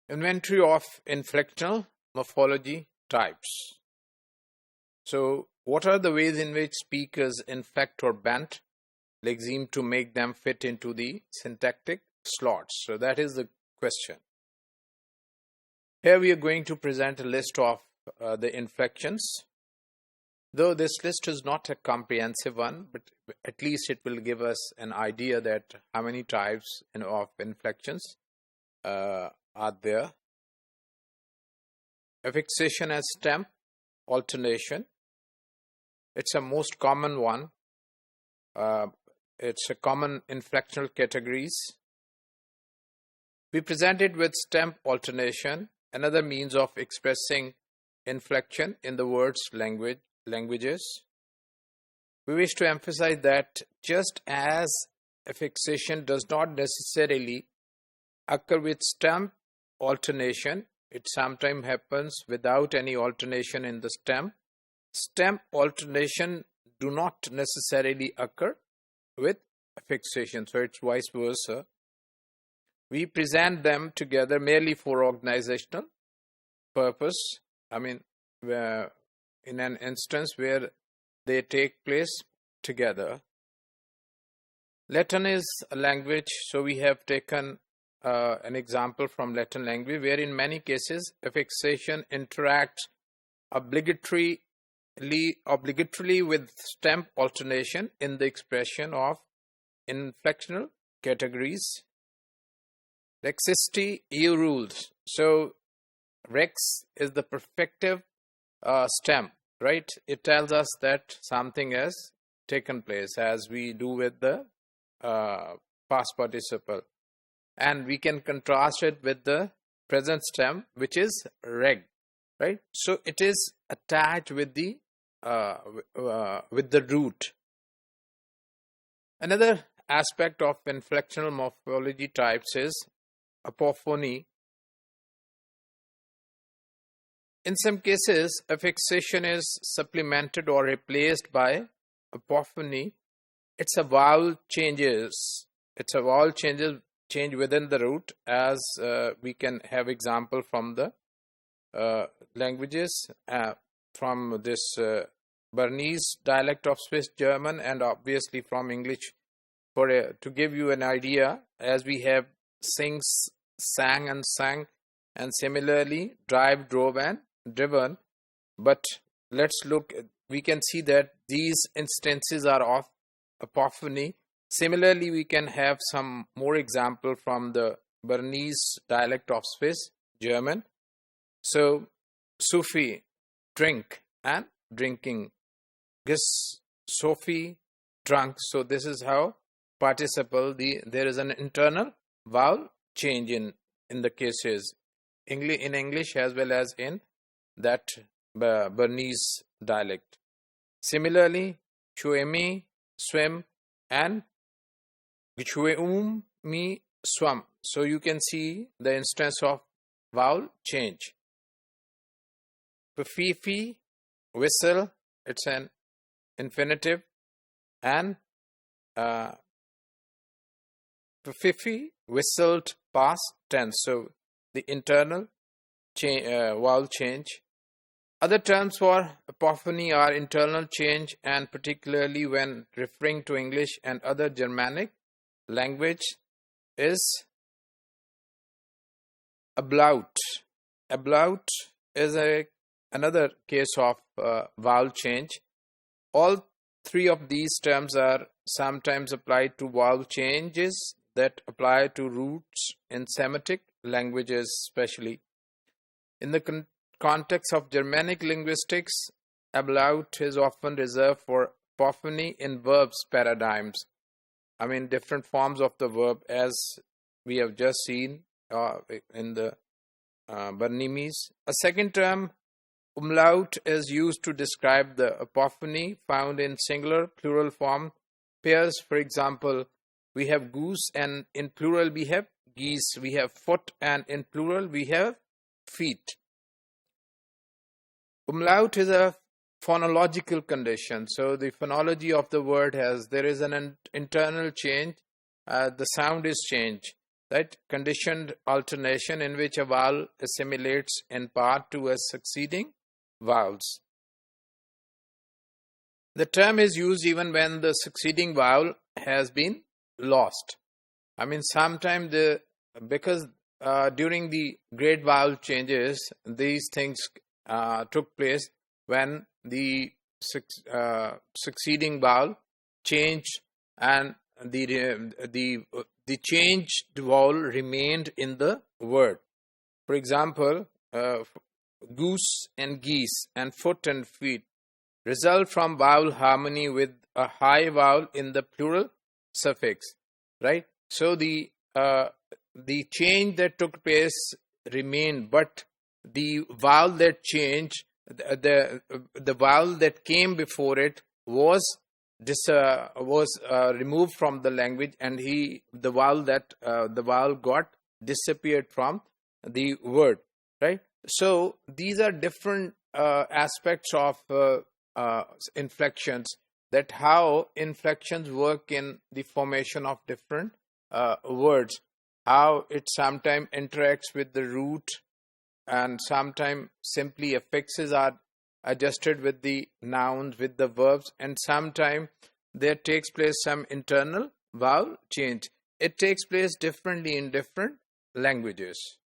Inventory of inflectional morphology types. So, what are the ways in which speakers inflect or bend lexeme to make them fit into the syntactic slots? So, that is the question. Here we are going to present a list of the inflections. Though this list is not a comprehensive one, but at least it will give us an idea that how many types of inflections are there. Fixation and Stamp, alternation. It's a most common one. It's a common inflectional categories. We present it with stamp alternation, another means of expressing inflection in the word's languages. We wish to emphasize that just as affixation does not necessarily occur with stamp alternation, it sometimes happens without any alternation in the stamp. Stamp alternation do not necessarily occur with affixation, so it's vice versa. We present them together merely for organizational purpose. I mean, in an instance where they take place together. Latin is a language, so we have taken an example from Latin language where in many cases affixation interacts obligatorily with stamp alternation in the expression of inflectional categories. Rexicity, EU rules. So rex is the perfective stamp, right? It tells us that something has taken place, as we do with the past participle. And we can contrast it with the present stamp, which is reg, right? So it is attached with the root. Another aspect of inflectional morphology types is apophony. In some cases, affixation is supplemented or replaced by apophony. It's a vowel changes. Change within the root, as we can have example from the languages, from this Bernese dialect of Swiss German, and obviously from English. To give you an idea, as we have sings, sang and sang, and similarly drive, drove and driven. But let's look, we can see that these instances are of apophony. Similarly, we can have some more example from the Bernese dialect of Swiss German. So, Sufi, drink and drinking. Gis, Sophie, drunk. So, this is how participle, there is an internal vowel change in the cases. In English as well as in that Bernese dialect. Similarly, chuemi, swim, and mi swam. So you can see the instance of vowel change. Fifi, whistle, it's an infinitive, and Fifi, whistled, past tense. So the internal vowel change. Other terms for apophony are internal change, and particularly when referring to English and other Germanic language is ablaut. Ablaut is another case of vowel change. All three of these terms are sometimes applied to vowel changes that apply to roots in Semitic languages especially. In the context of Germanic linguistics, ablaut is often reserved for apophony in verbs paradigms. I mean, different forms of the verb, as we have just seen in the Bernese. A second term, umlaut, is used to describe the apophony found in singular, plural form pairs. For example, we have goose, and in plural we have geese. We have foot, and in plural we have feet. Umlaut is a phonological condition. So the phonology of the word there is an internal change. The sound is changed. right? Conditioned alternation in which a vowel assimilates in part to a succeeding vowels. The term is used even when the succeeding vowel has been lost. I mean, sometimes because during the great vowel changes, these things took place when the succeeding vowel changed, and the changed vowel remained in the word. For example, goose and geese and foot and feet result from vowel harmony with a high vowel in the plural suffix, right? So the change that took place remained, but the vowel that changed, the vowel that came before it was removed from the language, and the vowel got disappeared from the word, right? So these are different aspects of inflections, that how inflections work in the formation of different words, how it sometimes interacts with the root, and sometimes simply affixes are adjusted with the nouns, with the verbs, and sometimes there takes place some internal vowel change. It takes place differently in different languages.